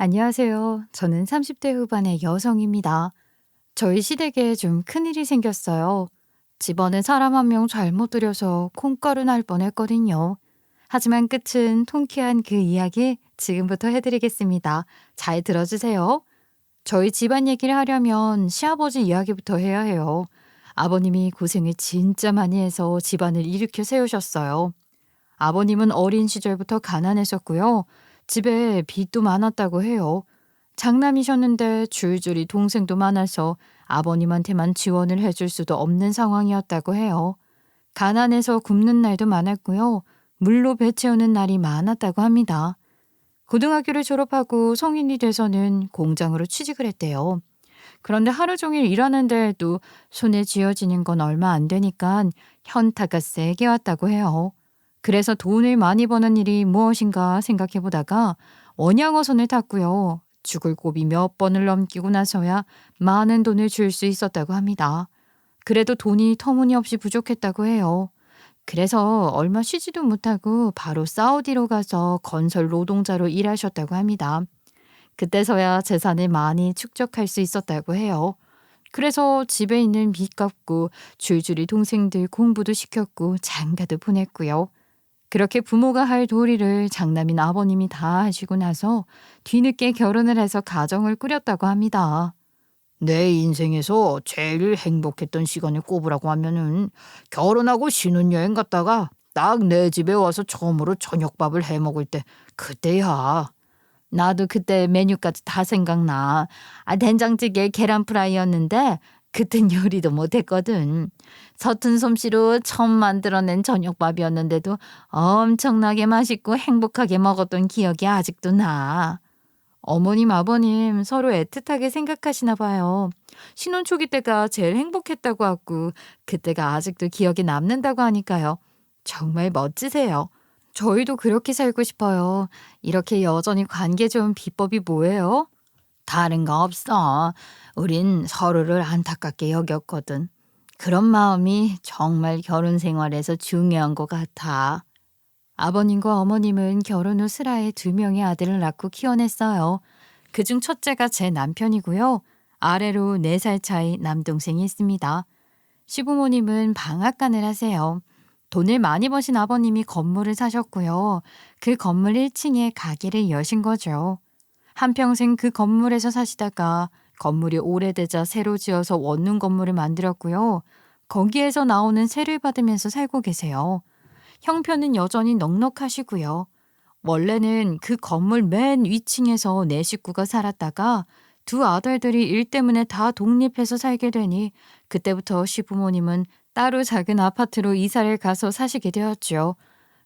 안녕하세요. 저는 30대 후반의 여성입니다. 저희 시댁에 좀 큰일이 생겼어요. 집안에 사람 한 명 잘못 들여서 콩가루 날 뻔했거든요. 하지만 끝은 통쾌한 그 이야기 지금부터 해드리겠습니다. 잘 들어주세요. 저희 집안 얘기를 하려면 시아버지 이야기부터 해야 해요. 아버님이 고생을 진짜 많이 해서 집안을 일으켜 세우셨어요. 아버님은 어린 시절부터 가난했었고요. 집에 빚도 많았다고 해요. 장남이셨는데 줄줄이 동생도 많아서 아버님한테만 지원을 해줄 수도 없는 상황이었다고 해요. 가난해서 굶는 날도 많았고요. 물로 배 채우는 날이 많았다고 합니다. 고등학교를 졸업하고 성인이 돼서는 공장으로 취직을 했대요. 그런데 하루 종일 일하는데도 손에 쥐어지는 건 얼마 안 되니까 현타가 세게 왔다고 해요. 그래서 돈을 많이 버는 일이 무엇인가 생각해 보다가 원양어선을 탔고요. 죽을 고비 몇 번을 넘기고 나서야 많은 돈을 줄 수 있었다고 합니다. 그래도 돈이 터무니없이 부족했다고 해요. 그래서 얼마 쉬지도 못하고 바로 사우디로 가서 건설 노동자로 일하셨다고 합니다. 그때서야 재산을 많이 축적할 수 있었다고 해요. 그래서 집에 있는 빚 갚고 줄줄이 동생들 공부도 시켰고 장가도 보냈고요. 그렇게 부모가 할 도리를 장남인 아버님이 다 하시고 나서 뒤늦게 결혼을 해서 가정을 꾸렸다고 합니다. 내 인생에서 제일 행복했던 시간을 꼽으라고 하면은 결혼하고 신혼여행 갔다가 딱 내 집에 와서 처음으로 저녁밥을 해 먹을 때 그때야. 나도 그때 메뉴까지 다 생각나. 된장찌개 계란 프라이였는데 그땐 요리도 못했거든. 서툰 솜씨로 처음 만들어낸 저녁밥이었는데도 엄청나게 맛있고 행복하게 먹었던 기억이 아직도 나. 어머님, 아버님 서로 애틋하게 생각하시나 봐요. 신혼 초기 때가 제일 행복했다고 하고 그때가 아직도 기억에 남는다고 하니까요. 정말 멋지세요. 저희도 그렇게 살고 싶어요. 이렇게 여전히 관계 좋은 비법이 뭐예요? 다른 거 없어. 우린 서로를 안타깝게 여겼거든. 그런 마음이 정말 결혼 생활에서 중요한 것 같아. 아버님과 어머님은 결혼 후 슬하에 2명의 아들을 낳고 키워냈어요. 그중 첫째가 제 남편이고요. 아래로 4살 차이 남동생이 있습니다. 시부모님은 방앗간을 하세요. 돈을 많이 버신 아버님이 건물을 사셨고요. 그 건물 1층에 가게를 여신 거죠. 한평생 그 건물에서 사시다가 건물이 오래되자 새로 지어서 원룸 건물을 만들었고요. 거기에서 나오는 세를 받으면서 살고 계세요. 형편은 여전히 넉넉하시고요. 원래는 그 건물 맨 위층에서 4식구가 살았다가 2 아들들이 일 때문에 다 독립해서 살게 되니 그때부터 시부모님은 따로 작은 아파트로 이사를 가서 사시게 되었죠.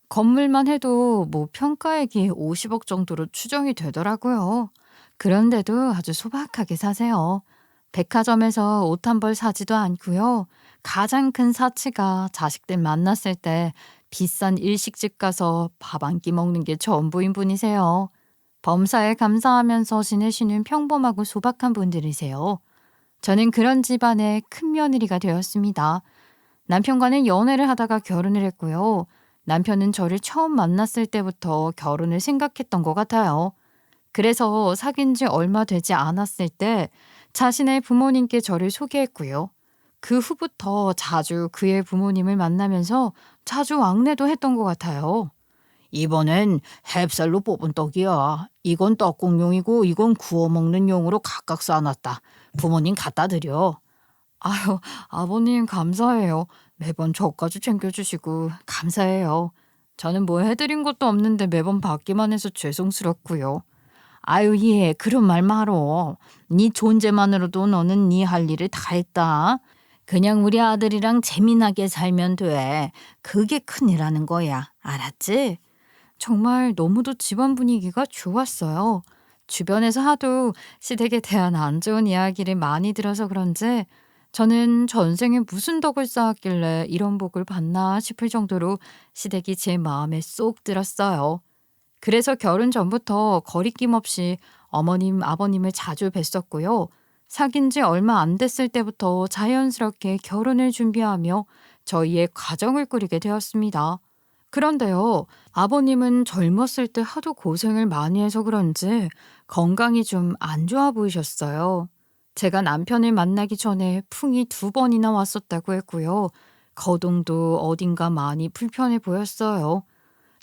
건물만 해도 평가액이 50억 정도로 추정이 되더라고요. 그런데도 아주 소박하게 사세요. 백화점에서 옷 한 벌 사지도 않고요. 가장 큰 사치가 자식들 만났을 때 비싼 일식집 가서 밥 한 끼 먹는 게 전부인 분이세요. 범사에 감사하면서 지내시는 평범하고 소박한 분들이세요. 저는 그런 집안의 큰 며느리가 되었습니다. 남편과는 연애를 하다가 결혼을 했고요. 남편은 저를 처음 만났을 때부터 결혼을 생각했던 것 같아요. 그래서 사귄 지 얼마 되지 않았을 때 자신의 부모님께 저를 소개했고요. 그 후부터 자주 그의 부모님을 만나면서 자주 왕래도 했던 것 같아요. 이번엔 햅쌀로 뽑은 떡이야. 이건 떡국용이고 이건 구워 먹는 용으로 각각 싸놨다. 부모님 갖다 드려. 아유, 아버님 감사해요. 매번 저까지 챙겨주시고 감사해요. 저는 뭐 해드린 것도 없는데 매번 받기만 해서 죄송스럽고요. 아유 예 그런 말 말어. 네 존재만으로도 너는 네 할 일을 다 했다. 그냥 우리 아들이랑 재미나게 살면 돼. 그게 큰일하는 거야. 알았지? 정말 너무도 집안 분위기가 좋았어요. 주변에서 하도 시댁에 대한 안 좋은 이야기를 많이 들어서 그런지 저는 전생에 무슨 덕을 쌓았길래 이런 복을 받나 싶을 정도로 시댁이 제 마음에 쏙 들었어요. 그래서 결혼 전부터 거리낌 없이 어머님, 아버님을 자주 뵀었고요. 사귄 지 얼마 안 됐을 때부터 자연스럽게 결혼을 준비하며 저희의 가정을 꾸리게 되었습니다. 그런데요, 아버님은 젊었을 때 하도 고생을 많이 해서 그런지 건강이 좀 안 좋아 보이셨어요. 제가 남편을 만나기 전에 풍이 2번이나 왔었다고 했고요. 거동도 어딘가 많이 불편해 보였어요.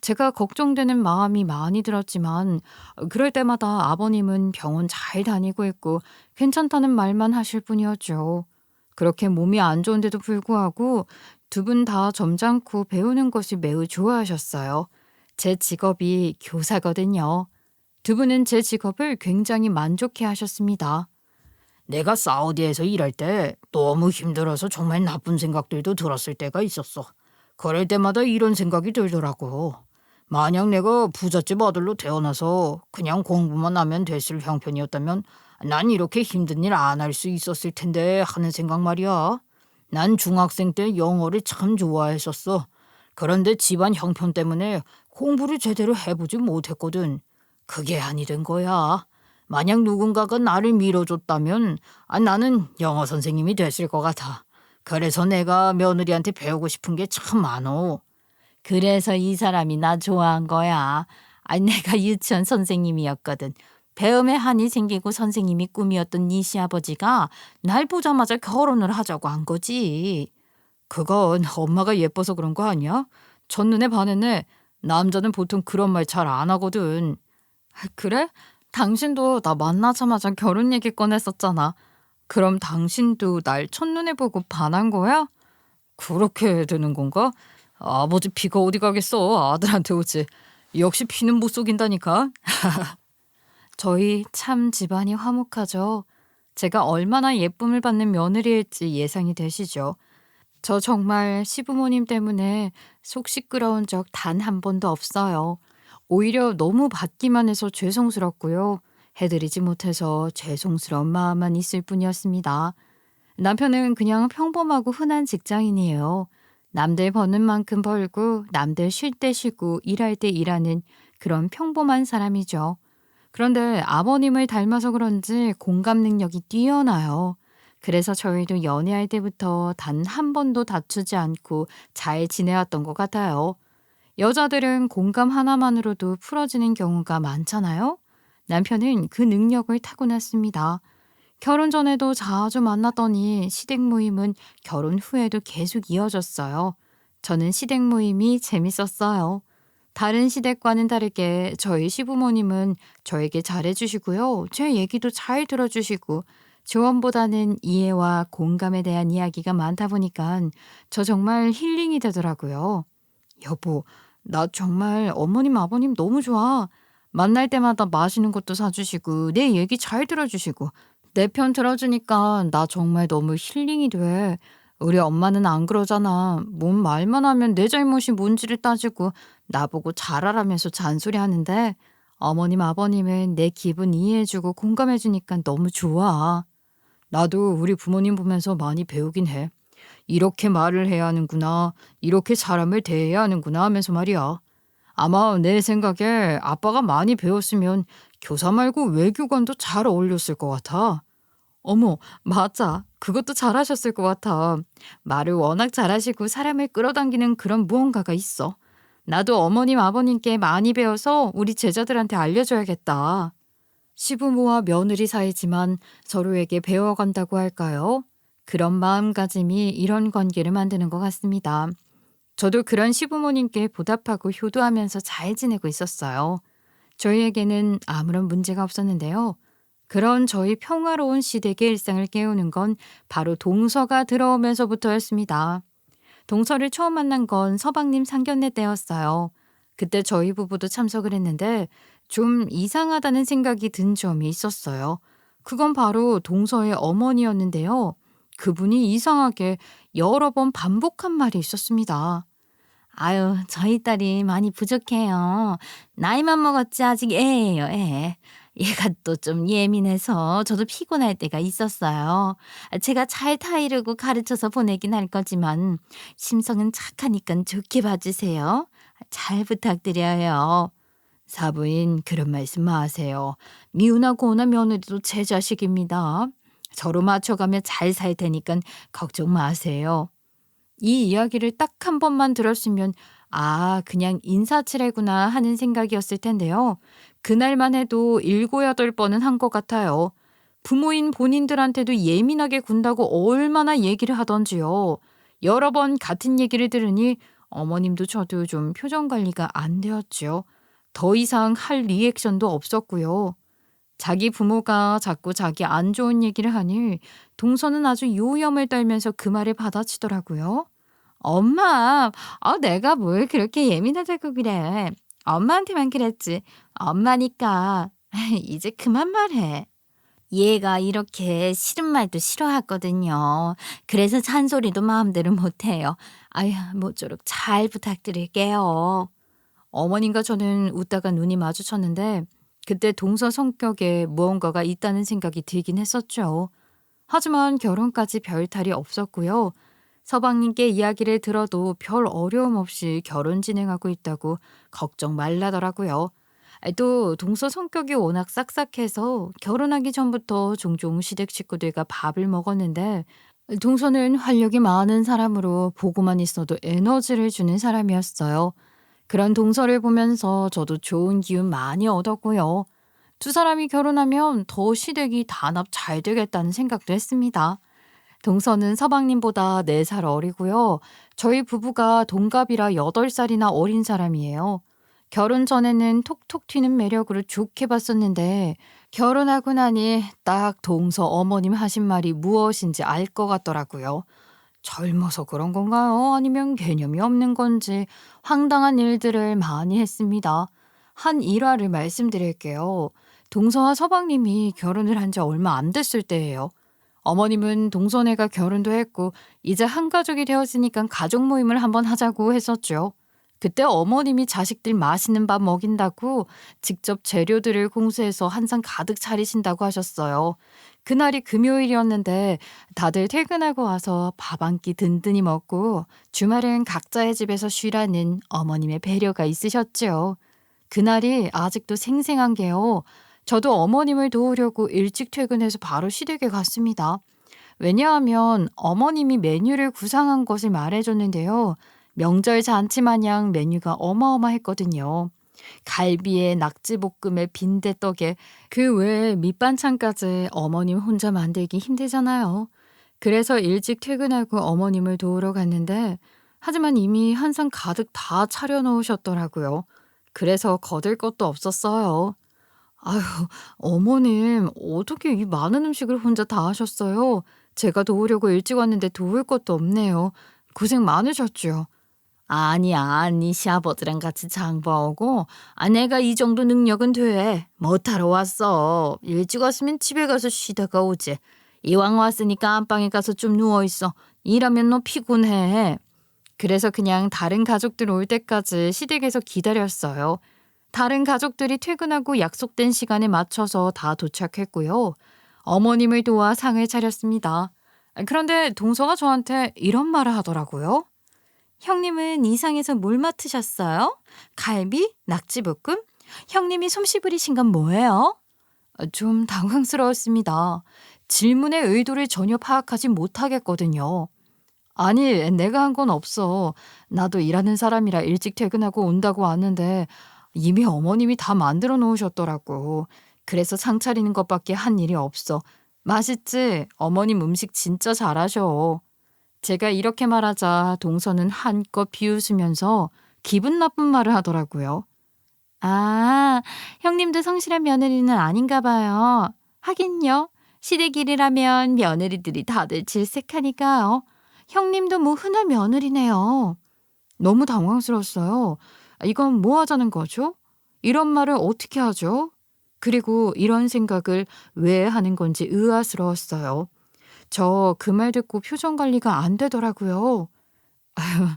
제가 걱정되는 마음이 많이 들었지만 그럴 때마다 아버님은 병원 잘 다니고 있고 괜찮다는 말만 하실 뿐이었죠. 그렇게 몸이 안 좋은데도 불구하고 2분 다 점잖고 배우는 것을 매우 좋아하셨어요. 제 직업이 교사거든요. 2분은 제 직업을 굉장히 만족해 하셨습니다. 내가 사우디에서 일할 때 너무 힘들어서 정말 나쁜 생각들도 들었을 때가 있었어. 그럴 때마다 이런 생각이 들더라고. 만약 내가 부잣집 아들로 태어나서 그냥 공부만 하면 됐을 형편이었다면 난 이렇게 힘든 일 안 할 수 있었을 텐데 하는 생각 말이야. 난 중학생 때 영어를 참 좋아했었어. 그런데 집안 형편 때문에 공부를 제대로 해보지 못했거든. 그게 아니 된 거야. 만약 누군가가 나를 밀어줬다면 나는 영어 선생님이 됐을 것 같아. 그래서 내가 며느리한테 배우고 싶은 게 참 많어. 그래서 이 사람이 나 좋아한 거야. 내가 유치원 선생님이었거든. 배움에 한이 생기고 선생님이 꿈이었던 네 시아버지가 날 보자마자 결혼을 하자고 한 거지. 그건 엄마가 예뻐서 그런 거 아니야? 첫눈에 반했네. 남자는 보통 그런 말 잘 안 하거든. 그래? 당신도 나 만나자마자 결혼 얘기 꺼냈었잖아. 그럼 당신도 날 첫눈에 보고 반한 거야? 그렇게 되는 건가? 아버지 피가 어디 가겠어. 아들한테 오지. 역시 피는 못 속인다니까. 저희 참 집안이 화목하죠. 제가 얼마나 예쁨을 받는 며느리일지 예상이 되시죠. 저 정말 시부모님 때문에 속 시끄러운 적 단 한 번도 없어요. 오히려 너무 받기만 해서 죄송스럽고요. 해드리지 못해서 죄송스러운 마음만 있을 뿐이었습니다. 남편은 그냥 평범하고 흔한 직장인이에요. 남들 버는 만큼 벌고 남들 쉴 때 쉬고 일할 때 일하는 그런 평범한 사람이죠. 그런데 아버님을 닮아서 그런지 공감 능력이 뛰어나요. 그래서 저희도 연애할 때부터 단 한 번도 다투지 않고 잘 지내왔던 것 같아요. 여자들은 공감 하나만으로도 풀어지는 경우가 많잖아요. 남편은 그 능력을 타고났습니다. 결혼 전에도 자주 만났더니 시댁 모임은 결혼 후에도 계속 이어졌어요. 저는 시댁 모임이 재밌었어요. 다른 시댁과는 다르게 저희 시부모님은 저에게 잘해주시고요. 제 얘기도 잘 들어주시고 조언보다는 이해와 공감에 대한 이야기가 많다 보니까 저 정말 힐링이 되더라고요. 여보, 나 정말 어머님, 아버님 너무 좋아. 만날 때마다 맛있는 것도 사주시고 내 얘기 잘 들어주시고 내 편 들어주니까 나 정말 너무 힐링이 돼. 우리 엄마는 안 그러잖아. 뭔 말만 하면 내 잘못이 뭔지를 따지고 나보고 잘하라면서 잔소리하는데 어머님, 아버님은 내 기분 이해해주고 공감해주니까 너무 좋아. 나도 우리 부모님 보면서 많이 배우긴 해. 이렇게 말을 해야 하는구나. 이렇게 사람을 대해야 하는구나 하면서 말이야. 아마 내 생각에 아빠가 많이 배웠으면 교사 말고 외교관도 잘 어울렸을 것 같아. 어머, 맞아. 그것도 잘하셨을 것 같아. 말을 워낙 잘하시고 사람을 끌어당기는 그런 무언가가 있어. 나도 어머님, 아버님께 많이 배워서 우리 제자들한테 알려줘야겠다. 시부모와 며느리 사이지만 서로에게 배워간다고 할까요? 그런 마음가짐이 이런 관계를 만드는 것 같습니다. 저도 그런 시부모님께 보답하고 효도하면서 잘 지내고 있었어요. 저희에게는 아무런 문제가 없었는데요. 그런 저희 평화로운 시댁의 일상을 깨우는 건 바로 동서가 들어오면서부터였습니다. 동서를 처음 만난 건 서방님 상견례 때였어요. 그때 저희 부부도 참석을 했는데 좀 이상하다는 생각이 든 점이 있었어요. 그건 바로 동서의 어머니였는데요. 그분이 이상하게 여러 번 반복한 말이 있었습니다. 아유, 저희 딸이 많이 부족해요. 나이만 먹었지 아직 애예요, 애. 얘가 또 좀 예민해서 저도 피곤할 때가 있었어요. 제가 잘 타이르고 가르쳐서 보내긴 할 거지만 심성은 착하니까 좋게 봐주세요. 잘 부탁드려요. 사부인 그런 말씀 마세요. 미우나 고우나 며느리도 제 자식입니다. 서로 맞춰가며 잘 살 테니까 걱정 마세요. 이 이야기를 딱 한 번만 들었으면 아, 그냥 인사치레구나 하는 생각이었을 텐데요. 그날만 해도 7~8번은 한 것 같아요. 부모인 본인들한테도 예민하게 군다고 얼마나 얘기를 하던지요. 여러 번 같은 얘기를 들으니 어머님도 저도 좀 표정 관리가 안 되었지요. 더 이상 할 리액션도 없었고요. 자기 부모가 자꾸 자기 안 좋은 얘기를 하니 동서는 아주 요염을 떨면서 그 말을 받아치더라고요. 엄마, 내가 뭘 그렇게 예민하다고 그래. 엄마한테만 그랬지. 엄마니까. 이제 그만 말해. 얘가 이렇게 싫은 말도 싫어하거든요. 그래서 잔소리도 마음대로 못해요. 아휴, 모쪼록 잘 부탁드릴게요. 어머님과 저는 웃다가 눈이 마주쳤는데 그때 동서 성격에 무언가가 있다는 생각이 들긴 했었죠. 하지만 결혼까지 별 탈이 없었고요. 서방님께 이야기를 들어도 별 어려움 없이 결혼 진행하고 있다고 걱정 말라더라고요. 또 동서 성격이 워낙 싹싹해서 결혼하기 전부터 종종 시댁 식구들과 밥을 먹었는데 동서는 활력이 많은 사람으로 보고만 있어도 에너지를 주는 사람이었어요. 그런 동서를 보면서 저도 좋은 기운 많이 얻었고요. 두 사람이 결혼하면 더 시댁이 단합 잘 되겠다는 생각도 했습니다. 동서는 서방님보다 4살 어리고요. 저희 부부가 동갑이라 8살이나 어린 사람이에요. 결혼 전에는 톡톡 튀는 매력으로 좋게 봤었는데 결혼하고 나니 딱 동서 어머님 하신 말이 무엇인지 알 것 같더라고요. 젊어서 그런 건가요? 아니면 개념이 없는 건지 황당한 일들을 많이 했습니다. 한 일화를 말씀드릴게요. 동서와 서방님이 결혼을 한 지 얼마 안 됐을 때예요. 어머님은 동서네가 결혼도 했고 이제 한 가족이 되었으니까 가족 모임을 한번 하자고 했었죠. 그때 어머님이 자식들 맛있는 밥 먹인다고 직접 재료들을 공수해서 한상 가득 차리신다고 하셨어요. 그날이 금요일이었는데 다들 퇴근하고 와서 밥 한 끼 든든히 먹고 주말엔 각자의 집에서 쉬라는 어머님의 배려가 있으셨죠. 그날이 아직도 생생한 게요. 저도 어머님을 도우려고 일찍 퇴근해서 바로 시댁에 갔습니다. 왜냐하면 어머님이 메뉴를 구상한 것을 말해줬는데요. 명절 잔치 마냥 메뉴가 어마어마했거든요. 갈비에 낙지볶음에 빈대떡에 그 외에 밑반찬까지 어머님 혼자 만들기 힘들잖아요. 그래서 일찍 퇴근하고 어머님을 도우러 갔는데 하지만 이미 한상 가득 다 차려놓으셨더라고요. 그래서 거들 것도 없었어요. 아유, 어머님, 어떻게 이 많은 음식을 혼자 다 하셨어요? 제가 도우려고 일찍 왔는데 도울 것도 없네요. 고생 많으셨죠? 아니, 시아버지랑 같이 장보고, 내가 이 정도 능력은 돼. 못하러 왔어. 일찍 왔으면 집에 가서 쉬다가 오지. 이왕 왔으니까 안방에 가서 좀 누워있어. 일하면 너 피곤해. 그래서 그냥 다른 가족들 올 때까지 시댁에서 기다렸어요. 다른 가족들이 퇴근하고 약속된 시간에 맞춰서 다 도착했고요. 어머님을 도와 상을 차렸습니다. 그런데 동서가 저한테 이런 말을 하더라고요. 형님은 이 상에서 뭘 맡으셨어요? 갈비? 낙지볶음? 형님이 솜씨 부리신 건 뭐예요? 좀 당황스러웠습니다. 질문의 의도를 전혀 파악하지 못하겠거든요. 아니, 내가 한 건 없어. 나도 일하는 사람이라 일찍 퇴근하고 온다고 왔는데 이미 어머님이 다 만들어 놓으셨더라고. 그래서 상 차리는 것밖에 한 일이 없어. 맛있지? 어머님 음식 진짜 잘하셔. 제가 이렇게 말하자 동서는 한껏 비웃으면서 기분 나쁜 말을 하더라고요. 아, 형님도 성실한 며느리는 아닌가 봐요. 하긴요. 시댁 일이라면 며느리들이 다들 질색하니까요. 형님도 뭐 흔한 며느리네요. 너무 당황스러웠어요. 이건 뭐 하자는 거죠? 이런 말을 어떻게 하죠? 그리고 이런 생각을 왜 하는 건지 의아스러웠어요. 저 그 말 듣고 표정 관리가 안 되더라고요. 아휴,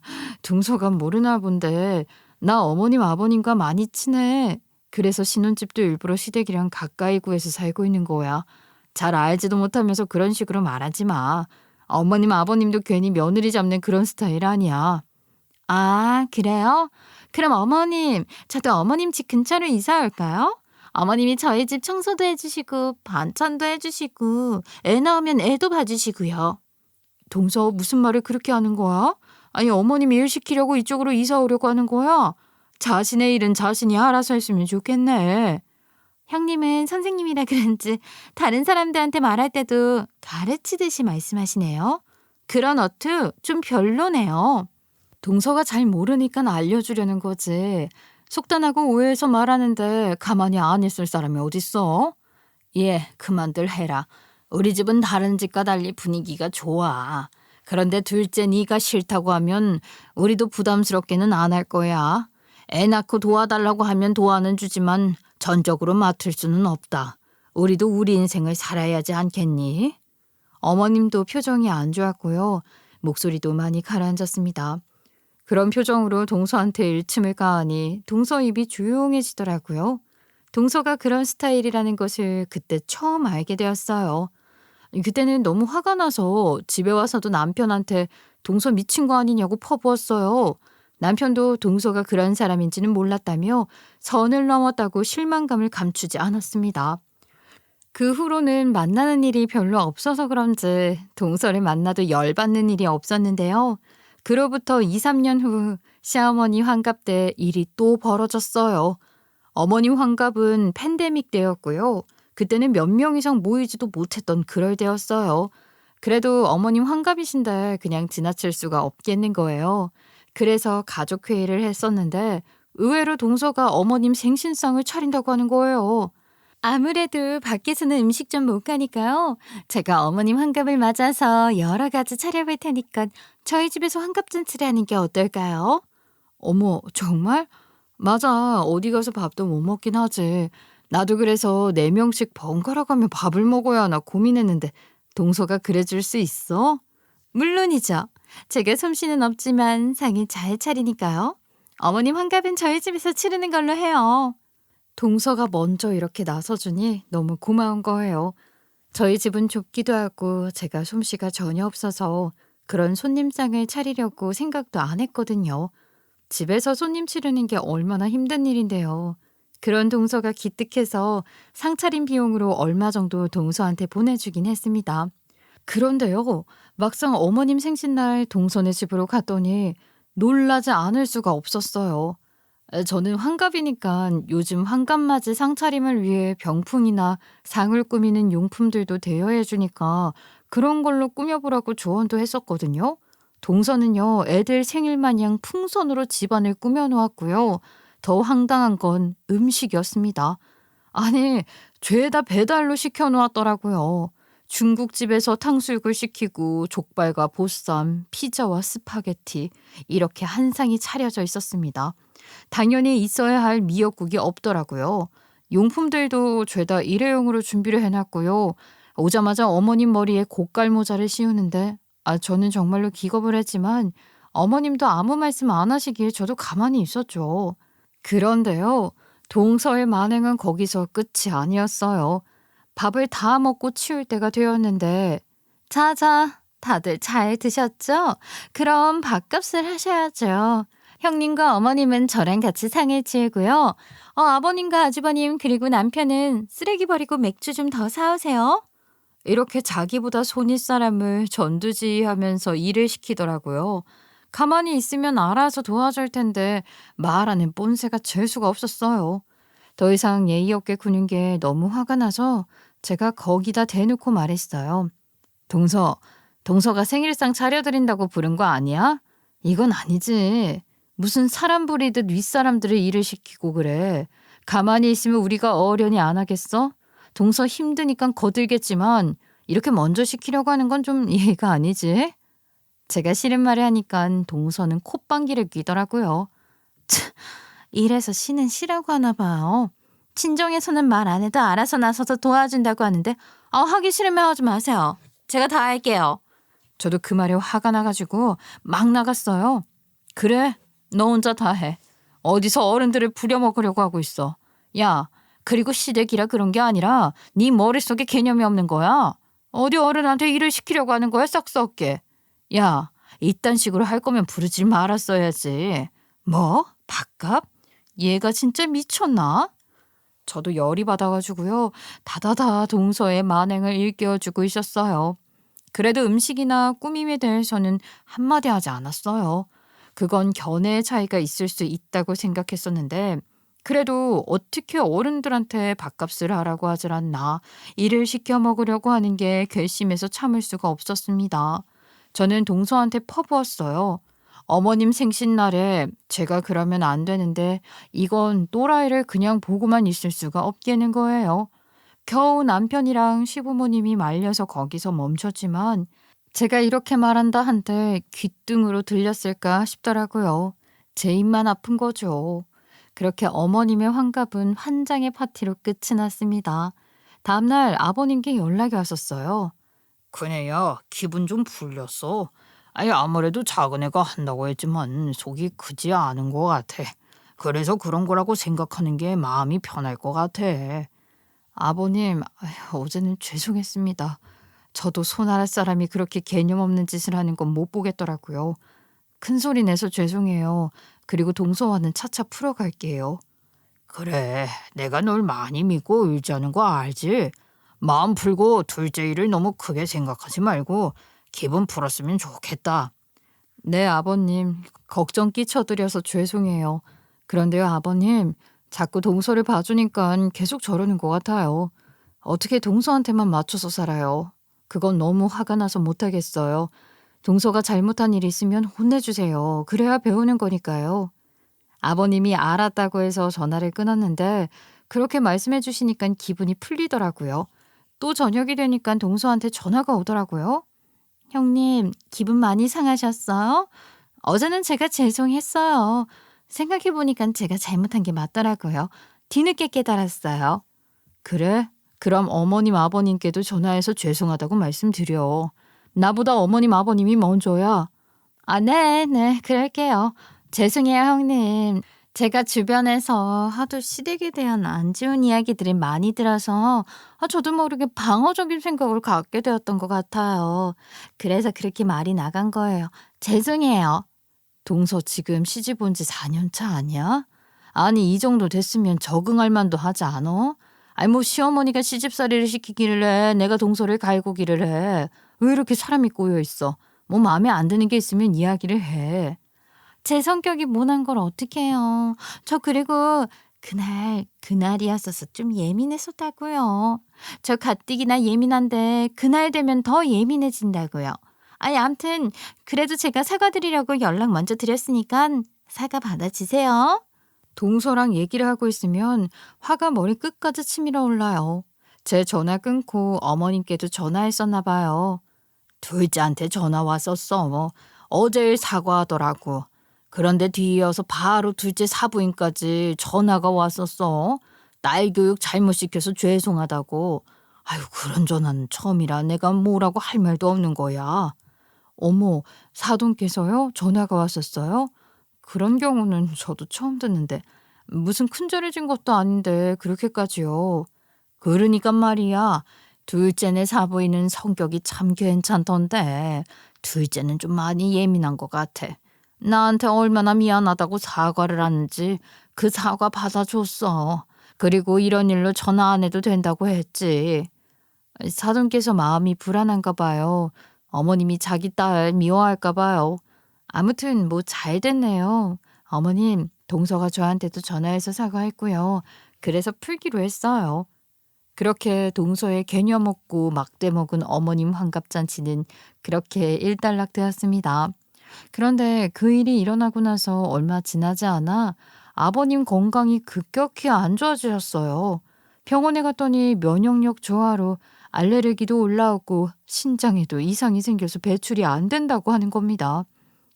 동서가 모르나 본데 나 어머님 아버님과 많이 친해. 그래서 신혼집도 일부러 시댁이랑 가까이 구해서 살고 있는 거야. 잘 알지도 못하면서 그런 식으로 말하지 마. 어머님 아버님도 괜히 며느리 잡는 그런 스타일 아니야. 아, 그래요? 그럼 어머님, 저도 어머님 집 근처로 이사 올까요? 어머님이 저희 집 청소도 해주시고 반찬도 해주시고 애 낳으면 애도 봐주시고요. 동서 무슨 말을 그렇게 하는 거야? 아니 어머님이 일 시키려고 이쪽으로 이사 오려고 하는 거야? 자신의 일은 자신이 알아서 했으면 좋겠네. 형님은 선생님이라 그런지 다른 사람들한테 말할 때도 가르치듯이 말씀하시네요. 그런 어투 좀 별로네요. 동서가 잘 모르니까 알려주려는 거지. 속단하고 오해해서 말하는데 가만히 안 있을 사람이 어딨어? 예, 그만들 해라. 우리 집은 다른 집과 달리 분위기가 좋아. 그런데 둘째 네가 싫다고 하면 우리도 부담스럽게는 안 할 거야. 애 낳고 도와달라고 하면 도와는 주지만 전적으로 맡을 수는 없다. 우리도 우리 인생을 살아야지 않겠니? 어머님도 표정이 안 좋았고요. 목소리도 많이 가라앉았습니다. 그런 표정으로 동서한테 일침을 가하니 동서 입이 조용해지더라고요. 동서가 그런 스타일이라는 것을 그때 처음 알게 되었어요. 그때는 너무 화가 나서 집에 와서도 남편한테 동서 미친 거 아니냐고 퍼부었어요. 남편도 동서가 그런 사람인지는 몰랐다며 선을 넘었다고 실망감을 감추지 않았습니다. 그 후로는 만나는 일이 별로 없어서 그런지 동서를 만나도 열받는 일이 없었는데요. 그로부터 2, 3년 후 시어머니 환갑 때 일이 또 벌어졌어요. 어머님 환갑은 팬데믹 때였고요. 그때는 몇 명 이상 모이지도 못했던 그럴 때였어요. 그래도 어머님 환갑이신데 그냥 지나칠 수가 없겠는 거예요. 그래서 가족회의를 했었는데 의외로 동서가 어머님 생신상을 차린다고 하는 거예요. 아무래도 밖에서는 음식점 못 가니까요. 제가 어머님 환갑을 맞아서 여러 가지 차려볼 테니까 저희 집에서 환갑잔치를 하는 게 어떨까요? 어머, 정말? 맞아. 어디 가서 밥도 못 먹긴 하지. 나도 그래서 4명씩 번갈아 가며 밥을 먹어야 하나 고민했는데 동서가 그래줄 수 있어? 물론이죠. 제가 솜씨는 없지만 상을 잘 차리니까요. 어머님 환갑은 저희 집에서 치르는 걸로 해요. 동서가 먼저 이렇게 나서주니 너무 고마운 거예요. 저희 집은 좁기도 하고 제가 솜씨가 전혀 없어서 그런 손님상을 차리려고 생각도 안 했거든요. 집에서 손님 치르는 게 얼마나 힘든 일인데요. 그런 동서가 기특해서 상 차림 비용으로 얼마 정도 동서한테 보내주긴 했습니다. 그런데요, 막상 어머님 생신날 동서네 집으로 갔더니 놀라지 않을 수가 없었어요. 저는 환갑이니까 요즘 환갑맞이 상차림을 위해 병풍이나 상을 꾸미는 용품들도 대여해 주니까 그런 걸로 꾸며보라고 조언도 했었거든요. 동서는요, 애들 생일 마냥 풍선으로 집안을 꾸며놓았고요. 더 황당한 건 음식이었습니다. 아니, 죄다 배달로 시켜놓았더라고요. 중국집에서 탕수육을 시키고 족발과 보쌈, 피자와 스파게티 이렇게 한 상이 차려져 있었습니다. 당연히 있어야 할 미역국이 없더라고요. 용품들도 죄다 일회용으로 준비를 해놨고요. 오자마자 어머님 머리에 고깔 모자를 씌우는데 저는 정말로 기겁을 했지만 어머님도 아무 말씀 안 하시길 저도 가만히 있었죠. 그런데요. 동서의 만행은 거기서 끝이 아니었어요. 밥을 다 먹고 치울 때가 되었는데 자자, 다들 잘 드셨죠? 그럼 밥값을 하셔야죠. 형님과 어머님은 저랑 같이 상을 치우고요. 아버님과 아주버님 그리고 남편은 쓰레기 버리고 맥주 좀 더 사오세요. 이렇게 자기보다 손윗 사람을 전두지휘하면서 일을 시키더라고요. 가만히 있으면 알아서 도와줄 텐데 말하는 뽐새가 재수가 없었어요. 더 이상 예의 없게 구는 게 너무 화가 나서 제가 거기다 대놓고 말했어요. 동서가 생일상 차려드린다고 부른 거 아니야? 이건 아니지. 무슨 사람 부리듯 윗사람들을 일을 시키고 그래. 가만히 있으면 우리가 어련히 안 하겠어? 동서 힘드니까 거들겠지만 이렇게 먼저 시키려고 하는 건 좀 이해가 아니지? 제가 싫은 말을 하니까 동서는 콧방귀를 뀌더라고요. 이래서 씨는 쉬라고 하나 봐요. 친정에서는 말 안 해도 알아서 나서서 도와준다고 하는데 하기 싫으면 하지 마세요. 제가 다 할게요. 저도 그 말에 화가 나가지고 막 나갔어요. 그래, 너 혼자 다 해. 어디서 어른들을 부려먹으려고 하고 있어. 야, 그리고 시댁이라 그런 게 아니라 네 머릿속에 개념이 없는 거야. 어디 어른한테 일을 시키려고 하는 거야, 썩스 없게. 야, 이딴 식으로 할 거면 부르지 말았어야지. 뭐? 밥값? 얘가 진짜 미쳤나? 저도 열이 받아가지고요. 다다다 동서의 만행을 일깨워주고 있었어요. 그래도 음식이나 꾸밈에 대해서는 한마디 하지 않았어요. 그건 견해의 차이가 있을 수 있다고 생각했었는데 그래도 어떻게 어른들한테 밥값을 하라고 하질 않나 일을 시켜 먹으려고 하는 게 괘씸해서 참을 수가 없었습니다. 저는 동서한테 퍼부었어요. 어머님 생신날에 제가 그러면 안 되는데 이건 또라이를 그냥 보고만 있을 수가 없겠는 거예요. 겨우 남편이랑 시부모님이 말려서 거기서 멈췄지만 제가 이렇게 말한다 한들 귓등으로 들렸을까 싶더라고요. 제 입만 아픈 거죠. 그렇게 어머님의 환갑은 환장의 파티로 끝이 났습니다. 다음날 아버님께 연락이 왔었어요. 그네야 기분 좀 풀렸어. 아니 아무래도 작은 애가 한다고 했지만 속이 크지 않은 것 같아. 그래서 그런 거라고 생각하는 게 마음이 편할 것 같아. 아버님, 어제는 죄송했습니다. 저도 손아랫 사람이 그렇게 개념 없는 짓을 하는 건 못 보겠더라고요. 큰 소리 내서 죄송해요. 그리고 동서와는 차차 풀어갈게요. 그래, 내가 널 많이 믿고 의지하는 거 알지? 마음 풀고 둘째 일을 너무 크게 생각하지 말고 기분 풀었으면 좋겠다. 네, 아버님. 걱정 끼쳐드려서 죄송해요. 그런데요, 아버님. 자꾸 동서를 봐주니까 계속 저러는 것 같아요. 어떻게 동서한테만 맞춰서 살아요. 그건 너무 화가 나서 못하겠어요. 동서가 잘못한 일이 있으면 혼내주세요. 그래야 배우는 거니까요. 아버님이 알았다고 해서 전화를 끊었는데 그렇게 말씀해 주시니까 기분이 풀리더라고요. 또 저녁이 되니까 동서한테 전화가 오더라고요. 형님, 기분 많이 상하셨어요? 어제는 제가 죄송했어요. 생각해보니까 제가 잘못한 게 맞더라고요. 뒤늦게 깨달았어요. 그래? 그럼 어머님 아버님께도 전화해서 죄송하다고 말씀드려. 나보다 어머님 아버님이 먼저야. 아, 네, 그럴게요. 죄송해요, 형님. 제가 주변에서 하도 시댁에 대한 안 좋은 이야기들이 많이 들어서 저도 모르게 방어적인 생각을 갖게 되었던 것 같아요. 그래서 그렇게 말이 나간 거예요. 죄송해요. 동서 지금 시집 온 지 4년 차 아니야? 아니, 이 정도 됐으면 적응할 만도 하지 않아? 아니, 뭐 시어머니가 시집살이를 시키기를 해. 내가 동서를 갈구기를 해. 왜 이렇게 사람이 꼬여 있어? 뭐 마음에 안 드는 게 있으면 이야기를 해. 제 성격이 모난 걸 어떡해요. 저 그리고 그날이었어서 좀 예민했었다고요. 저 가뜩이나 예민한데 그날 되면 더 예민해진다고요. 아니 암튼 그래도 제가 사과드리려고 연락 먼저 드렸으니까 사과 받아주세요. 동서랑 얘기를 하고 있으면 화가 머리 끝까지 치밀어 올라요. 제 전화 끊고 어머님께도 전화했었나 봐요. 둘째한테 전화 왔었어. 어제 사과하더라고. 그런데 뒤이어서 바로 둘째 사부인까지 전화가 왔었어. 딸 교육 잘못 시켜서 죄송하다고. 아유, 그런 전화는 처음이라 내가 뭐라고 할 말도 없는 거야. 어머, 사돈께서요? 전화가 왔었어요? 그런 경우는 저도 처음 듣는데 무슨 큰절해진 것도 아닌데 그렇게까지요. 그러니까 말이야. 둘째네 사부인은 성격이 참 괜찮던데 둘째는 좀 많이 예민한 것 같아. 나한테 얼마나 미안하다고 사과를 하는지 그 사과 받아줬어. 그리고 이런 일로 전화 안 해도 된다고 했지. 사돈께서 마음이 불안한가 봐요. 어머님이 자기 딸 미워할까 봐요. 아무튼 뭐 잘 됐네요. 어머님, 동서가 저한테도 전화해서 사과했고요. 그래서 풀기로 했어요. 그렇게 동서의 개념 없고 막대 먹은 어머님 환갑잔치는 그렇게 일단락되었습니다. 그런데 그 일이 일어나고 나서 얼마 지나지 않아 아버님 건강이 급격히 안 좋아지셨어요. 병원에 갔더니 면역력 저하로 알레르기도 올라오고 신장에도 이상이 생겨서 배출이 안 된다고 하는 겁니다.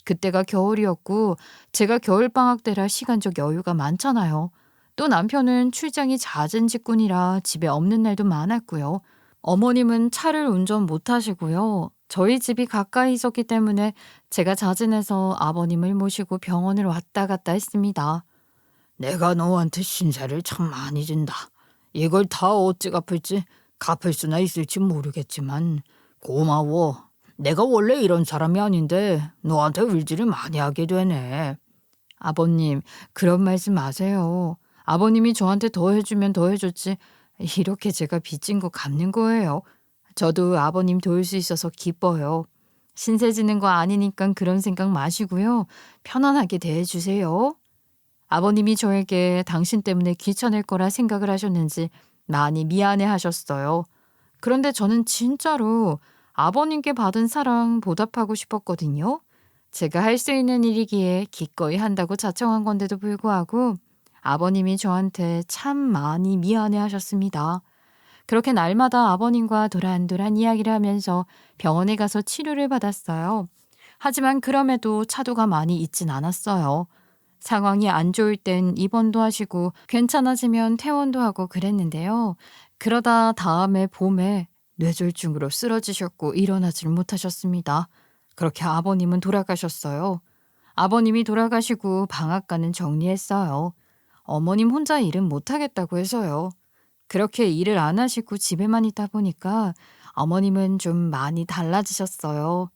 그때가 겨울이었고 제가 겨울방학 때라 시간적 여유가 많잖아요. 또 남편은 출장이 잦은 직군이라 집에 없는 날도 많았고요. 어머님은 차를 운전 못 하시고요. 저희 집이 가까이 있었기 때문에 제가 자진해서 아버님을 모시고 병원을 왔다 갔다 했습니다. 내가 너한테 신세를 참 많이 진다. 이걸 다 어찌 갚을지 갚을 수나 있을지 모르겠지만 고마워. 내가 원래 이런 사람이 아닌데 너한테 의지를 많이 하게 되네. 아버님, 그런 말씀 마세요. 아버님이 저한테 더 해주면 더 해줬지. 이렇게 제가 빚진 거 갚는 거예요. 저도 아버님 도울 수 있어서 기뻐요. 신세 지는 거 아니니까 그런 생각 마시고요. 편안하게 대해주세요. 아버님이 저에게 당신 때문에 귀찮을 거라 생각을 하셨는지 많이 미안해 하셨어요. 그런데 저는 진짜로 아버님께 받은 사랑 보답하고 싶었거든요. 제가 할 수 있는 일이기에 기꺼이 한다고 자청한 건데도 불구하고 아버님이 저한테 참 많이 미안해 하셨습니다. 그렇게 날마다 아버님과 도란도란 이야기를 하면서 병원에 가서 치료를 받았어요. 하지만 그럼에도 차도가 많이 있진 않았어요. 상황이 안 좋을 땐 입원도 하시고 괜찮아지면 퇴원도 하고 그랬는데요. 그러다 다음해 봄에 뇌졸중으로 쓰러지셨고 일어나질 못하셨습니다. 그렇게 아버님은 돌아가셨어요. 아버님이 돌아가시고 방앗간은 정리했어요. 어머님 혼자 일은 못하겠다고 해서요. 그렇게 일을 안 하시고 집에만 있다 보니까 어머님은 좀 많이 달라지셨어요.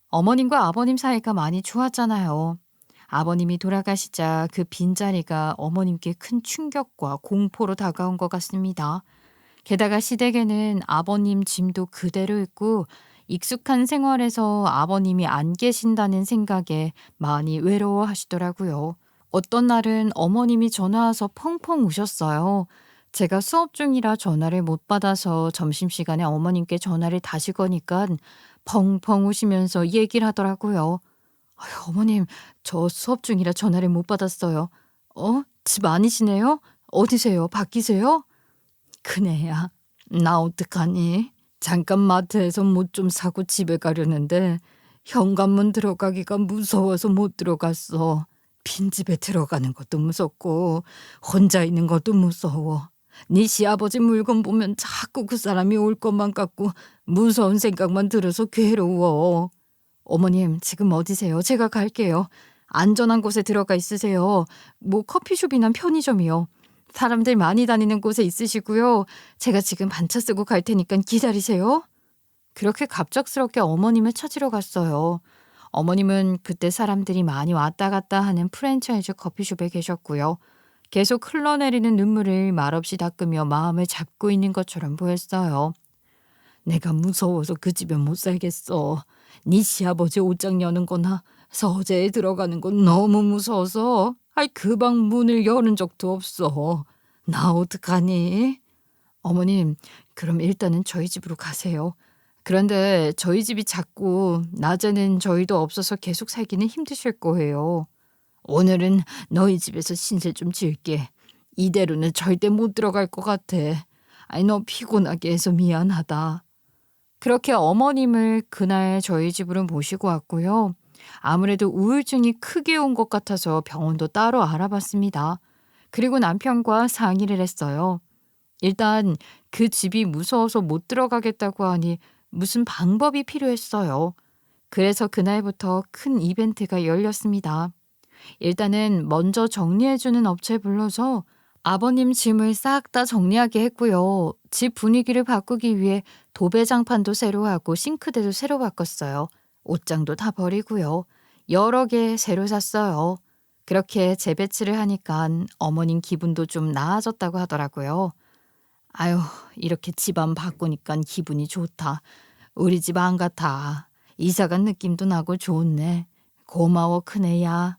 어머님과 아버님 사이가 많이 좋았잖아요. 아버님이 돌아가시자 그 빈자리가 어머님께 큰 충격과 공포로 다가온 것 같습니다. 게다가 시댁에는 아버님 짐도 그대로 있고 익숙한 생활에서 아버님이 안 계신다는 생각에 많이 외로워하시더라고요. 어떤 날은 어머님이 전화 와서 펑펑 우셨어요. 제가 수업 중이라 전화를 못 받아서 점심시간에 어머님께 전화를 다시 거니까 펑펑 우시면서 얘기를 하더라고요. 아유, 어머님, 저 수업 중이라 전화를 못 받았어요. 집 아니시네요? 어디세요? 밖이세요? 큰애야, 나 어떡하니? 잠깐 마트에서 뭐 좀 사고 집에 가려는데 현관문 들어가기가 무서워서 못 들어갔어. 빈집에 들어가는 것도 무섭고 혼자 있는 것도 무서워. 네 시아버지 물건 보면 자꾸 그 사람이 올 것만 같고 무서운 생각만 들어서 괴로워. 어머님, 지금 어디세요? 제가 갈게요. 안전한 곳에 들어가 있으세요. 뭐 커피숍이나 편의점이요. 사람들 많이 다니는 곳에 있으시고요. 제가 지금 반차 쓰고 갈 테니까 기다리세요. 그렇게 갑작스럽게 어머님을 찾으러 갔어요. 어머님은 그때 사람들이 많이 왔다 갔다 하는 프랜차이즈 커피숍에 계셨고요. 계속 흘러내리는 눈물을 말없이 닦으며 마음을 잡고 있는 것처럼 보였어요. 내가 무서워서 그 집에 못 살겠어. 네 시아버지 옷장 여는 거나 서재에 들어가는 건 너무 무서워서 그 방 문을 여는 적도 없어. 나 어떡하니? 어머님, 그럼 일단은 저희 집으로 가세요. 그런데 저희 집이 작고 낮에는 저희도 없어서 계속 살기는 힘드실 거예요. 오늘은 너희 집에서 신세 좀 질게. 이대로는 절대 못 들어갈 것 같아. 너 피곤하게 해서 미안하다. 그렇게 어머님을 그날 저희 집으로 모시고 왔고요. 아무래도 우울증이 크게 온 것 같아서 병원도 따로 알아봤습니다. 그리고 남편과 상의를 했어요. 일단 그 집이 무서워서 못 들어가겠다고 하니 무슨 방법이 필요했어요. 그래서 그날부터 큰 이벤트가 열렸습니다. 일단은 먼저 정리해주는 업체 불러서 아버님 짐을 싹 다 정리하게 했고요. 집 분위기를 바꾸기 위해 도배장판도 새로 하고 싱크대도 새로 바꿨어요. 옷장도 다 버리고요. 여러 개 새로 샀어요. 그렇게 재배치를 하니까 어머님 기분도 좀 나아졌다고 하더라고요. 아유, 이렇게 집안 바꾸니까 기분이 좋다. 우리 집 안 같아. 이사간 느낌도 나고 좋네. 고마워, 큰애야.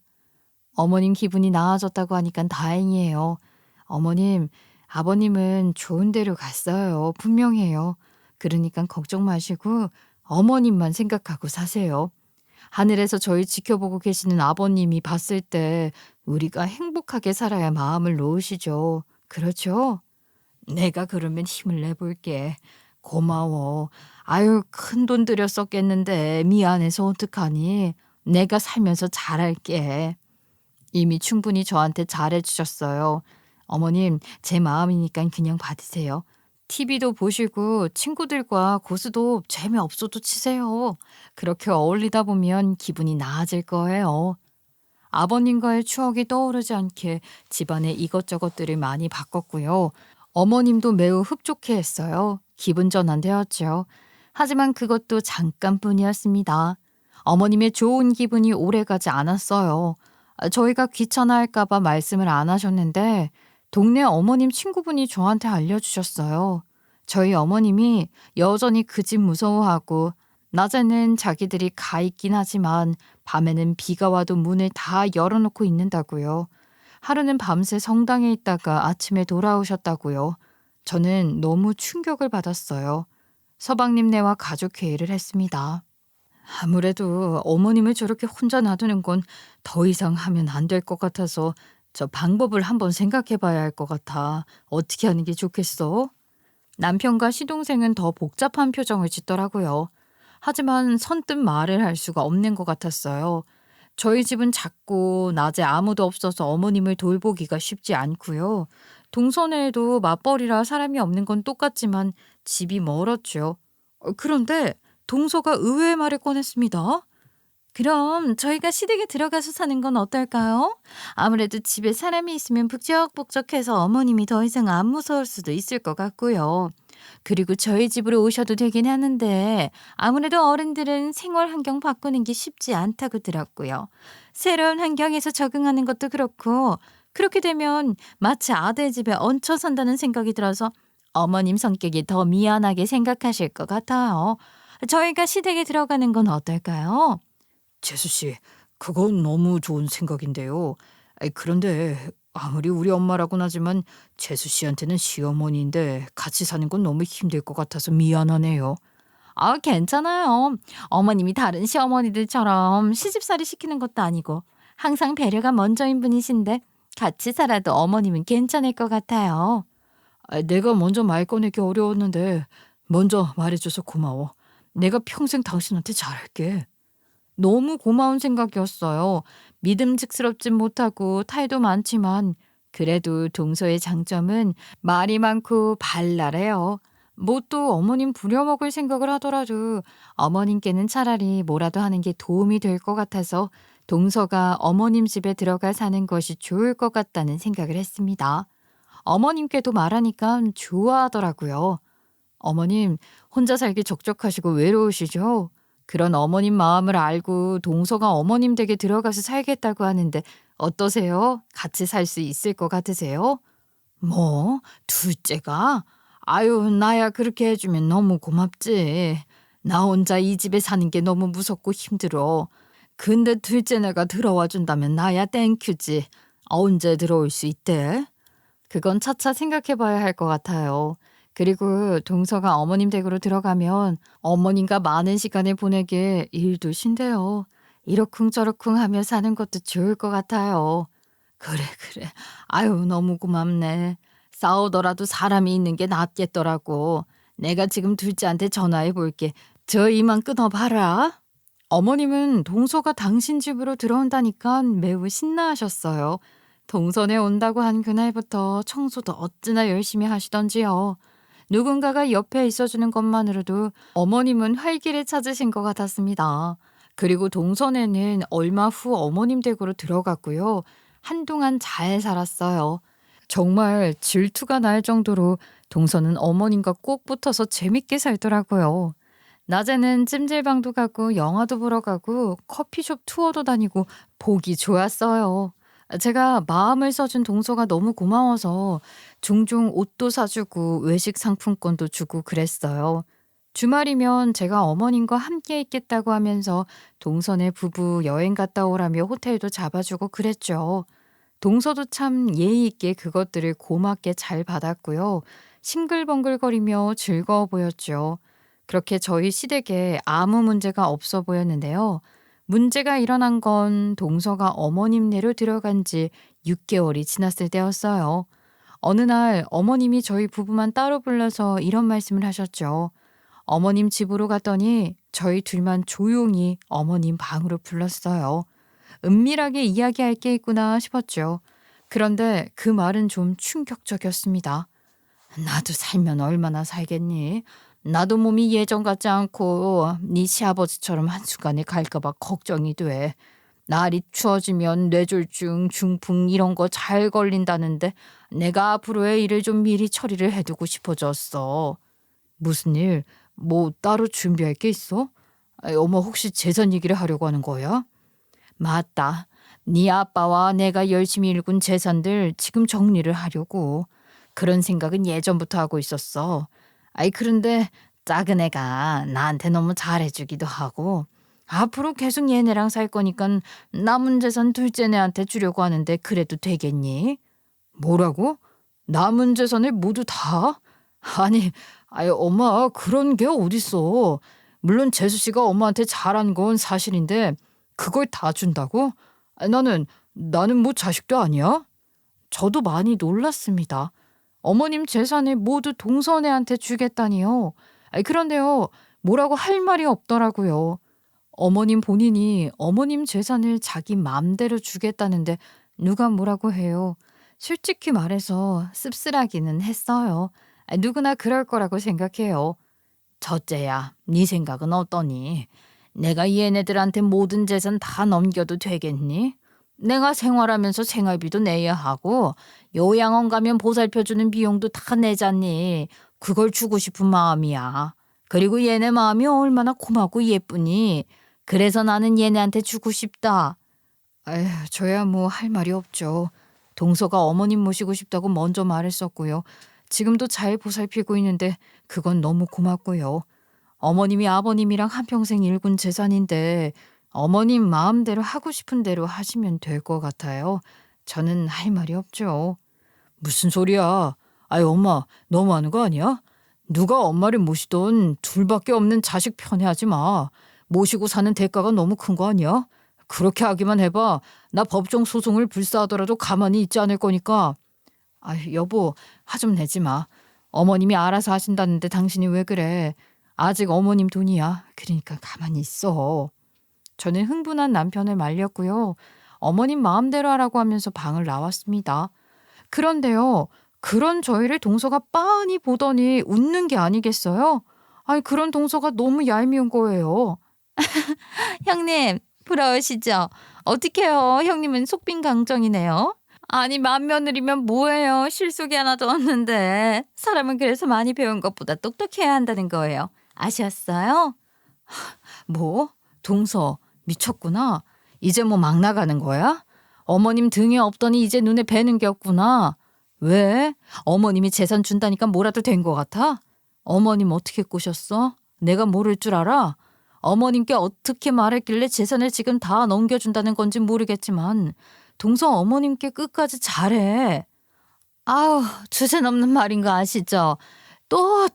어머님 기분이 나아졌다고 하니까 다행이에요. 어머님, 아버님은 좋은 데로 갔어요. 분명해요. 그러니까 걱정 마시고 어머님만 생각하고 사세요. 하늘에서 저희 지켜보고 계시는 아버님이 봤을 때 우리가 행복하게 살아야 마음을 놓으시죠. 그렇죠? 내가 그러면 힘을 내볼게. 고마워. 아유, 큰 돈 들여 썼겠는데 미안해서 어떡하니? 내가 살면서 잘할게. 이미 충분히 저한테 잘해주셨어요. 어머님, 제 마음이니까 그냥 받으세요. TV도 보시고 친구들과 고스도 재미없어도 치세요. 그렇게 어울리다 보면 기분이 나아질 거예요. 아버님과의 추억이 떠오르지 않게 집안의 이것저것들을 많이 바꿨고요. 어머님도 매우 흡족해 했어요. 기분 전환되었죠. 하지만 그것도 잠깐뿐이었습니다. 어머님의 좋은 기분이 오래가지 않았어요. 저희가 귀찮아할까봐 말씀을 안 하셨는데 동네 어머님 친구분이 저한테 알려주셨어요. 저희 어머님이 여전히 그 집 무서워하고 낮에는 자기들이 가 있긴 하지만 밤에는 비가 와도 문을 다 열어놓고 있는다고요. 하루는 밤새 성당에 있다가 아침에 돌아오셨다고요. 저는 너무 충격을 받았어요. 서방님네와 가족회의를 했습니다. 아무래도 어머님을 저렇게 혼자 놔두는 건 더 이상 하면 안 될 것 같아서 저 방법을 한번 생각해 봐야 할 것 같아. 어떻게 하는 게 좋겠어? 남편과 시동생은 더 복잡한 표정을 짓더라고요. 하지만 선뜻 말을 할 수가 없는 것 같았어요. 저희 집은 작고 낮에 아무도 없어서 어머님을 돌보기가 쉽지 않고요. 동선에도 맞벌이라 사람이 없는 건 똑같지만 집이 멀었죠. 그런데 동서가 의외의 말을 꺼냈습니다. 그럼 저희가 시댁에 들어가서 사는 건 어떨까요? 아무래도 집에 사람이 있으면 북적북적해서 어머님이 더 이상 안 무서울 수도 있을 것 같고요. 그리고 저희 집으로 오셔도 되긴 하는데 아무래도 어른들은 생활 환경 바꾸는 게 쉽지 않다고 들었고요. 새로운 환경에서 적응하는 것도 그렇고 그렇게 되면 마치 아들 집에 얹혀 산다는 생각이 들어서 어머님 성격이 더 미안하게 생각하실 것 같아요. 저희가 시댁에 들어가는 건 어떨까요? 재수 씨, 그건 너무 좋은 생각인데요. 그런데 아무리 우리 엄마라고는 하지만 재수 씨한테는 시어머니인데 같이 사는 건 너무 힘들 것 같아서 미안하네요. 아, 괜찮아요. 어머님이 다른 시어머니들처럼 시집살이 시키는 것도 아니고 항상 배려가 먼저인 분이신데 같이 살아도 어머님은 괜찮을 것 같아요. 내가 먼저 말 꺼내기 어려웠는데 먼저 말해줘서 고마워. 내가 평생 당신한테 잘할게. 너무 고마운 생각이었어요. 믿음직스럽진 못하고 타이도 많지만 그래도 동서의 장점은 말이 많고 발랄해요. 뭐 또 어머님 부려먹을 생각을 하더라도 어머님께는 차라리 뭐라도 하는 게 도움이 될 것 같아서 동서가 어머님 집에 들어가 사는 것이 좋을 것 같다는 생각을 했습니다. 어머님께도 말하니까 좋아하더라고요. 어머님, 혼자 살기 적적하시고 외로우시죠? 그런 어머님 마음을 알고 동서가 어머님 댁에 들어가서 살겠다고 하는데 어떠세요? 같이 살 수 있을 것 같으세요? 뭐, 둘째가? 아유, 나야 그렇게 해주면 너무 고맙지. 나 혼자 이 집에 사는 게 너무 무섭고 힘들어. 근데 둘째네가 들어와 준다면 나야 땡큐지. 언제 들어올 수 있대? 그건 차차 생각해 봐야 할 것 같아요. 그리고 동서가 어머님 댁으로 들어가면 어머님과 많은 시간을 보내게 일도 쉰대요. 이러쿵저러쿵 하며 사는 것도 좋을 것 같아요. 그래, 그래. 아유, 너무 고맙네. 싸우더라도 사람이 있는 게 낫겠더라고. 내가 지금 둘째한테 전화해 볼게. 저 이만 끊어봐라. 어머님은 동서가 당신 집으로 들어온다니까 매우 신나하셨어요. 동선에 온다고 한 그날부터 청소도 어찌나 열심히 하시던지요. 누군가가 옆에 있어주는 것만으로도 어머님은 활기를 찾으신 것 같았습니다. 그리고 동선에는 얼마 후 어머님 댁으로 들어갔고요. 한동안 잘 살았어요. 정말 질투가 날 정도로 동선은 어머님과 꼭 붙어서 재밌게 살더라고요. 낮에는 찜질방도 가고 영화도 보러 가고 커피숍 투어도 다니고 보기 좋았어요. 제가 마음을 써준 동서가 너무 고마워서 종종 옷도 사주고 외식 상품권도 주고 그랬어요. 주말이면 제가 어머님과 함께 있겠다고 하면서 동서네 부부 여행 갔다 오라며 호텔도 잡아주고 그랬죠. 동서도 참 예의 있게 그것들을 고맙게 잘 받았고요. 싱글벙글거리며 즐거워 보였죠. 그렇게 저희 시댁에 아무 문제가 없어 보였는데요. 문제가 일어난 건 동서가 어머님네로 들어간 지 6개월이 지났을 때였어요. 어느 날 어머님이 저희 부부만 따로 불러서 이런 말씀을 하셨죠. 어머님 집으로 갔더니 저희 둘만 조용히 어머님 방으로 불렀어요. 은밀하게 이야기할 게 있구나 싶었죠. 그런데 그 말은 좀 충격적이었습니다. 나도 살면 얼마나 살겠니? 나도 몸이 예전 같지 않고 네 시아버지처럼 한순간에 갈까 봐 걱정이 돼. 날이 추워지면 뇌졸중, 중풍 이런 거 잘 걸린다는데 내가 앞으로의 일을 좀 미리 처리를 해두고 싶어졌어. 무슨 일? 뭐 따로 준비할 게 있어? 어머 혹시 재산 얘기를 하려고 하는 거야? 맞다. 네 아빠와 내가 열심히 일군 재산들 지금 정리를 하려고. 그런 생각은 예전부터 하고 있었어. 아이 그런데 작은 애가 나한테 너무 잘해주기도 하고 앞으로 계속 얘네랑 살 거니까 남은 재산 둘째 애한테 주려고 하는데 그래도 되겠니? 뭐라고? 남은 재산을 모두 다? 아니, 아이 엄마 그런 게 어딨어. 물론 재수 씨가 엄마한테 잘한 건 사실인데 그걸 다 준다고? 나는 뭐 자식도 아니야? 저도 많이 놀랐습니다. 어머님 재산을 모두 동선애한테 주겠다니요. 그런데요, 뭐라고 할 말이 없더라고요. 어머님 본인이 어머님 재산을 자기 맘대로 주겠다는데 누가 뭐라고 해요. 솔직히 말해서 씁쓸하기는 했어요. 누구나 그럴 거라고 생각해요. 첫째야, 네 생각은 어떠니? 내가 얘네들한테 모든 재산 다 넘겨도 되겠니? 내가 생활하면서 생활비도 내야 하고 요양원 가면 보살펴주는 비용도 다 내잖니. 그걸 주고 싶은 마음이야. 그리고 얘네 마음이 얼마나 고맙고 예쁘니. 그래서 나는 얘네한테 주고 싶다. 에휴, 저야 뭐 할 말이 없죠. 동서가 어머님 모시고 싶다고 먼저 말했었고요. 지금도 잘 보살피고 있는데 그건 너무 고맙고요. 어머님이 아버님이랑 한평생 일군 재산인데 어머님 마음대로 하고 싶은 대로 하시면 될 것 같아요. 저는 할 말이 없죠. 무슨 소리야? 아이 엄마 너무하는 거 아니야? 누가 엄마를 모시던 둘밖에 없는 자식 편애하지 마. 모시고 사는 대가가 너무 큰 거 아니야? 그렇게 하기만 해봐. 나 법정 소송을 불사하더라도 가만히 있지 않을 거니까. 아유 여보 화 좀 내지 마. 어머님이 알아서 하신다는데 당신이 왜 그래. 아직 어머님 돈이야. 그러니까 가만히 있어. 저는 흥분한 남편을 말렸고요. 어머님 마음대로 하라고 하면서 방을 나왔습니다. 그런데요. 그런 저희를 동서가 빤히 보더니 웃는 게 아니겠어요? 아니 그런 동서가 너무 얄미운 거예요. 형님 부러우시죠? 어떡해요. 형님은 속빈강정이네요. 아니 맏며느리면 뭐예요. 실속이 하나도 없는데. 사람은 그래서 많이 배운 것보다 똑똑해야 한다는 거예요. 아셨어요? 뭐? 동서 미쳤구나. 이제 뭐 막 나가는 거야? 어머님 등에 없더니 이제 눈에 뵈는 게 없구나. 왜? 어머님이 재산 준다니까 뭐라도 된 것 같아? 어머님 어떻게 꼬셨어? 내가 모를 줄 알아? 어머님께 어떻게 말했길래 재산을 지금 다 넘겨준다는 건지 모르겠지만 동서 어머님께 끝까지 잘해. 아우 주제넘는 말인 거 아시죠? 또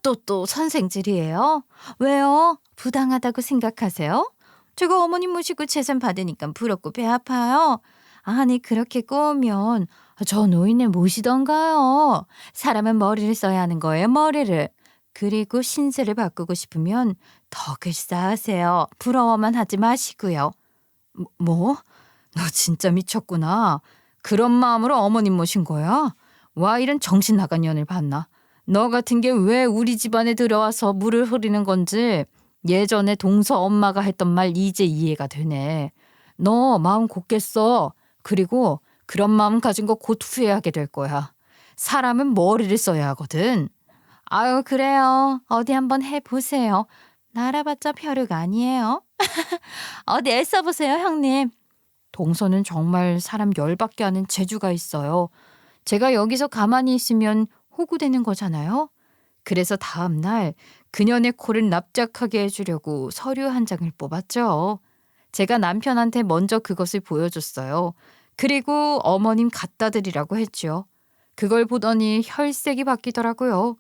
선생질이에요? 왜요? 부당하다고 생각하세요? 제가 어머님 모시고 재산 받으니까 부럽고 배 아파요. 아니 그렇게 꼬우면 저 노인을 모시던가요. 사람은 머리를 써야 하는 거예요. 머리를. 그리고 신세를 바꾸고 싶으면 덕을 쌓으세요. 부러워만 하지 마시고요. 뭐? 너 진짜 미쳤구나. 그런 마음으로 어머님 모신 거야? 와 이런 정신 나간 년을 봤나? 너 같은 게 왜 우리 집안에 들어와서 물을 흐리는 건지 예전에 동서 엄마가 했던 말 이제 이해가 되네. 너 마음 곱겠어. 그리고 그런 마음 가진 거 곧 후회하게 될 거야. 사람은 머리를 써야 하거든. 아유 그래요. 어디 한번 해보세요. 날아봤자 벼룩 아니에요. 어디 애써보세요 형님. 동서는 정말 사람 열받게 하는 재주가 있어요. 제가 여기서 가만히 있으면 호구되는 거잖아요. 그래서 다음 날 그년의 코를 납작하게 해주려고 서류 한 장을 뽑았죠. 제가 남편한테 먼저 그것을 보여줬어요. 그리고 어머님 갖다 드리라고 했죠. 그걸 보더니 혈색이 바뀌더라고요.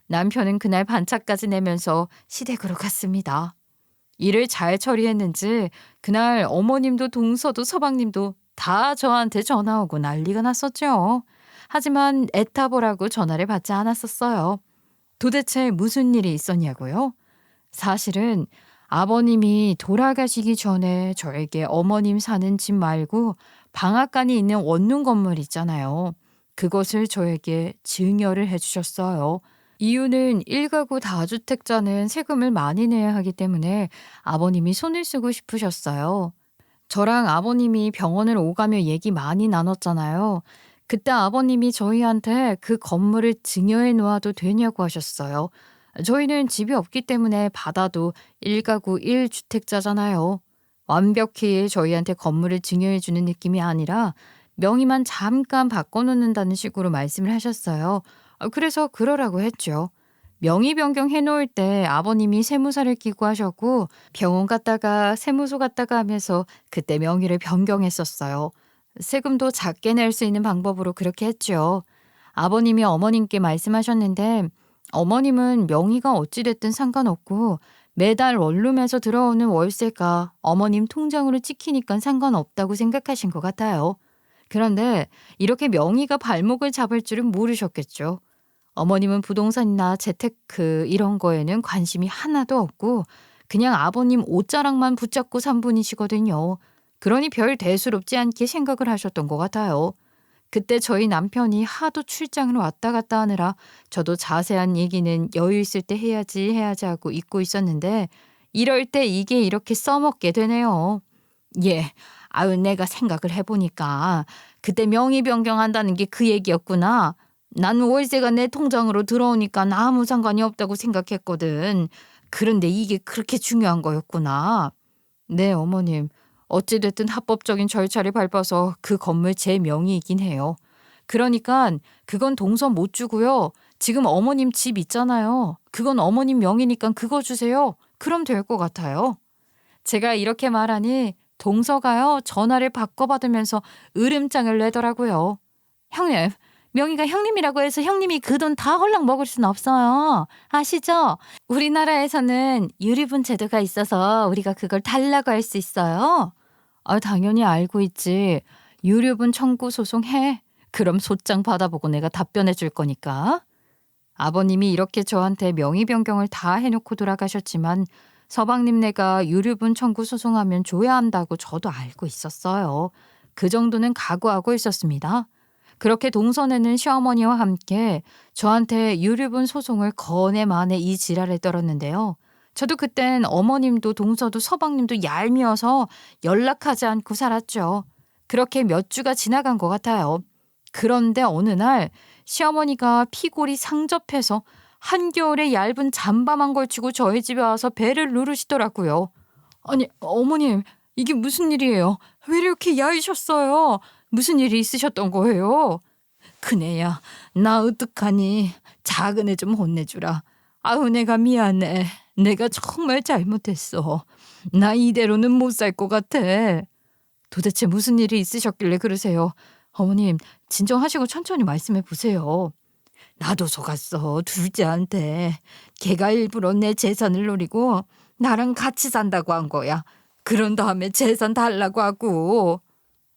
남편은 그날 반차까지 내면서 시댁으로 갔습니다. 일을 잘 처리했는지 그날 어머님도 동서도 서방님도 다 저한테 전화 오고 난리가 났었죠. 하지만 애타보라고 전화를 받지 않았었어요. 도대체 무슨 일이 있었냐고요? 사실은 아버님이 돌아가시기 전에 저에게 어머님 사는 집 말고 방앗간이 있는 원룸 건물 있잖아요. 그것을 저에게 증여를 해주셨어요. 이유는 1가구 다주택자는 세금을 많이 내야 하기 때문에 아버님이 손을 쓰고 싶으셨어요. 저랑 아버님이 병원을 오가며 얘기 많이 나눴잖아요. 그때 아버님이 저희한테 그 건물을 증여해 놓아도 되냐고 하셨어요. 저희는 집이 없기 때문에 받아도 1가구 1주택자잖아요. 완벽히 저희한테 건물을 증여해 주는 느낌이 아니라 명의만 잠깐 바꿔놓는다는 식으로 말씀을 하셨어요. 그래서 그러라고 했죠. 명의 변경해 놓을 때 아버님이 세무사를 끼고 하셨고 병원 갔다가 세무소 갔다가 하면서 그때 명의를 변경했었어요. 세금도 작게 낼 수 있는 방법으로 그렇게 했죠. 아버님이 어머님께 말씀하셨는데 어머님은 명의가 어찌됐든 상관없고 매달 원룸에서 들어오는 월세가 어머님 통장으로 찍히니까 상관없다고 생각하신 것 같아요. 그런데 이렇게 명의가 발목을 잡을 줄은 모르셨겠죠. 어머님은 부동산이나 재테크 이런 거에는 관심이 하나도 없고 그냥 아버님 옷자락만 붙잡고 산 분이시거든요. 그러니 별 대수롭지 않게 생각을 하셨던 것 같아요. 그때 저희 남편이 하도 출장을 왔다 갔다 하느라 저도 자세한 얘기는 여유 있을 때 해야지 하고 잊고 있었는데 이럴 때 이게 이렇게 써먹게 되네요. 예, 아유 내가 생각을 해보니까 그때 명의 변경한다는 게 그 얘기였구나. 난 월세가 내 통장으로 들어오니까 아무 상관이 없다고 생각했거든. 그런데 이게 그렇게 중요한 거였구나. 네, 어머님. 어찌됐든 합법적인 절차를 밟아서 그 건물 제 명의이긴 해요. 그러니까 그건 동서 못 주고요. 지금 어머님 집 있잖아요. 그건 어머님 명의니까 그거 주세요. 그럼 될 것 같아요. 제가 이렇게 말하니 동서가요 전화를 바꿔받으면서 으름장을 내더라고요. 형님, 명의가 형님이라고 해서 형님이 그 돈 다 헐락 먹을 순 없어요. 아시죠? 우리나라에서는 유류분 제도가 있어서 우리가 그걸 달라고 할 수 있어요. 아, 당연히 알고 있지. 유류분 청구 소송해. 그럼 소장 받아보고 내가 답변해 줄 거니까. 아버님이 이렇게 저한테 명의 변경을 다 해놓고 돌아가셨지만 서방님네가 유류분 청구 소송하면 줘야 한다고 저도 알고 있었어요. 그 정도는 각오하고 있었습니다. 그렇게 동선에는 시어머니와 함께 저한테 유류분 소송을 거네 마네 이 지랄을 떨었는데요. 저도 그땐 어머님도 동서도 서방님도 얄미워서 연락하지 않고 살았죠. 그렇게 몇 주가 지나간 것 같아요. 그런데 어느 날 시어머니가 피골이 상접해서 한겨울에 얇은 잠바만 걸치고 저희 집에 와서 배를 누르시더라고요. 아니, 어머님, 이게 무슨 일이에요? 왜 이렇게 야이셨어요? 무슨 일이 있으셨던 거예요? 큰애야, 나 어떡하니? 작은 애 좀 혼내주라. 아우, 내가 미안해. 내가 정말 잘못했어. 나 이대로는 못 살 것 같아. 도대체 무슨 일이 있으셨길래 그러세요? 어머님, 진정하시고 천천히 말씀해 보세요. 나도 속았어, 둘째한테. 걔가 일부러 내 재산을 노리고 나랑 같이 산다고 한 거야. 그런 다음에 재산 달라고 하고.